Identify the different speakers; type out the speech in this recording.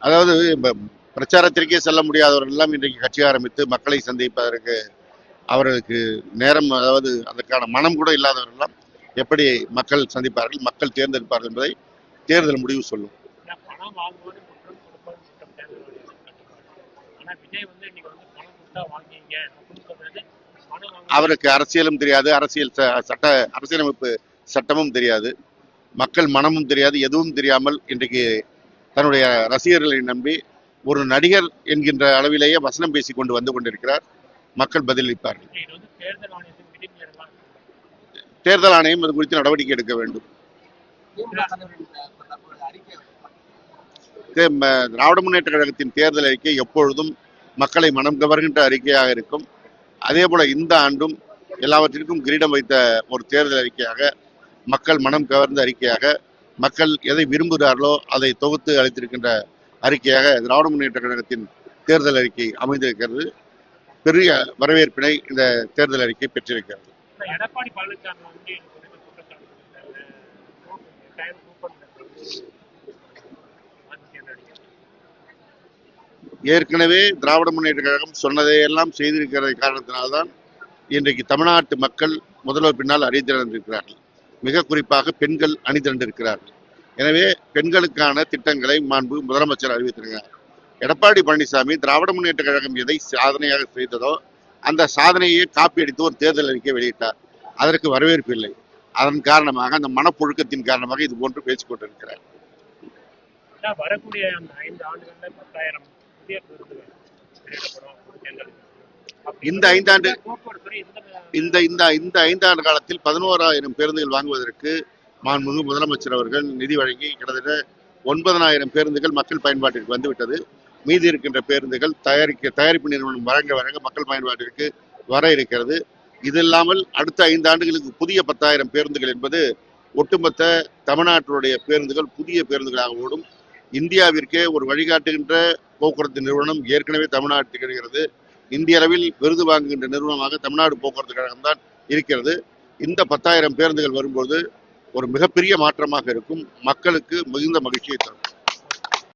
Speaker 1: அதாவது பிரச்சாரத்திற்கே செல்ல முடியாதவர்கள் எல்லாம் இன்றைக்கு கட்சி ஆரம்பித்து மக்களை சந்திப்பதற்கு அவர்களுக்கு நேரம், அதாவது அதற்கான மனம் கூட இல்லாதவர்கள் எல்லாம் எப்படி மக்கள் சந்திப்பார்கள், மக்கள் தேர்ந்தெடுப்பார்கள் என்பதை தேர்தல் முடிவு சொல்லும். அவருக்கு அரசியலும் தெரியாது, அரசியலமைப்பு சட்டமும் தெரியாது, மக்கள் மனமும் தெரியாது, எதுவும் தெரியாமல் இன்றைக்கு தன்னுடைய ரசிகர்களை நம்பி ஒரு நடிகர் என்கின்ற அளவிலேயே வசனம் பேசி கொண்டு வந்து கொண்டிருக்கிறார். மக்கள் பதிலளிப்பார்கள். தேர்தல் ஆணையம் அது குறித்து நடவடிக்கை எடுக்க வேண்டும். திராவிட முன்னேற்ற கழகத்தின் தேர்தல் அறிக்கை எப்பொழுதும் மக்களை மனம் கவர்கின்ற அறிக்கையாக இருக்கும். அதே போல இந்த ஆண்டும் எல்லாவற்றிற்கும் கிரீடம் வைத்த ஒரு தேர்தல் அறிக்கையாக, மக்கள் மனம் கவர்ந்த அறிக்கையாக, மக்கள் எதை விரும்புகிறார்களோ அதை தொகுத்து அளித்திருக்கின்ற அறிக்கையாக திராவிட முன்னேற்ற கழகத்தின் தேர்தல் அறிக்கை அமைந்திருக்கிறது. பெரிய வரவேற்பினை இந்த தேர்தல் அறிக்கை பெற்றிருக்கிறது.
Speaker 2: எடப்பாடி பழனிசாமி
Speaker 1: ஏற்கனவே திராவிட முன்னேற்ற கழகம் சொன்னதையெல்லாம் செய்திருக்கிற காரணத்தினால்தான் இன்றைக்கு தமிழ்நாட்டு மக்கள் முதல்வர் பின்னால் அணிதிரண்டிருக்கிறார்கள். மிக குறிப்பாக பெண்கள் அணிதிரண்டிருக்கிறார்கள். எனவே பெண்களுக்கான திட்டங்களை மாண்பு முதலமைச்சர் அறிவித்திருக்கிறார். எடப்பாடி பழனிசாமி திராவிட முன்னேற்ற கழகம் எதை சாதனையாக செய்ததோ அந்த சாதனையை காப்பி அடித்து ஒரு தேர்தல் அறிக்கை வெளியிட்டார். அதற்கு வரவேற்பு இல்லை. அதன் காரணமாக, அந்த மனப்புழுக்கத்தின் காரணமாக இது போன்று பேசிக் கொண்டிருக்கிறார்.
Speaker 2: வரக்கூடிய அந்த 5 ஆண்டுகள்ல 10,000 புதிய பேருந்துகள்
Speaker 1: இந்த ஐந்தாண்டு காலத்தில் 11,000 பேருந்துகள் வாங்குவதற்கு மாண்புமிகு முதலமைச்சர் அவர்கள் நிதி வழங்கி கிட்டத்தட்ட 9,000 பேருந்துகள் மக்கள் பயன்பாட்டிற்கு வந்துவிட்டது. மீதி இருக்கின்ற பேருந்துகள் தயாரிப்பு நிறுவனம் வழங்க மக்கள் பயன்பாட்டிற்கு வர இருக்கிறது. இது இல்லாமல் அடுத்த 5 ஆண்டுகளுக்கு புதிய 10,000 பேருந்துகள் என்பது ஒட்டுமொத்த தமிழ்நாட்டினுடைய பேருந்துகள் புதிய பேருந்துகளாக ஓடும். இந்தியாவிற்கே ஒரு வழிகாட்டுகின்ற போக்குவரத்து நிறுவனம் ஏற்கனவே தமிழ்நாடு திகழ்கிறது. இந்திய அளவில் விருது வாங்குகின்ற நிறுவனமாக தமிழ்நாடு போக்குவரத்து கழகம் தான் இருக்கிறது. இந்த 10,000 பேருந்துகள் வரும்போது ஒரு மிகப்பெரிய மாற்றமாக இருக்கும். மக்களுக்கு மிகுந்த மகிழ்ச்சியை தரும்.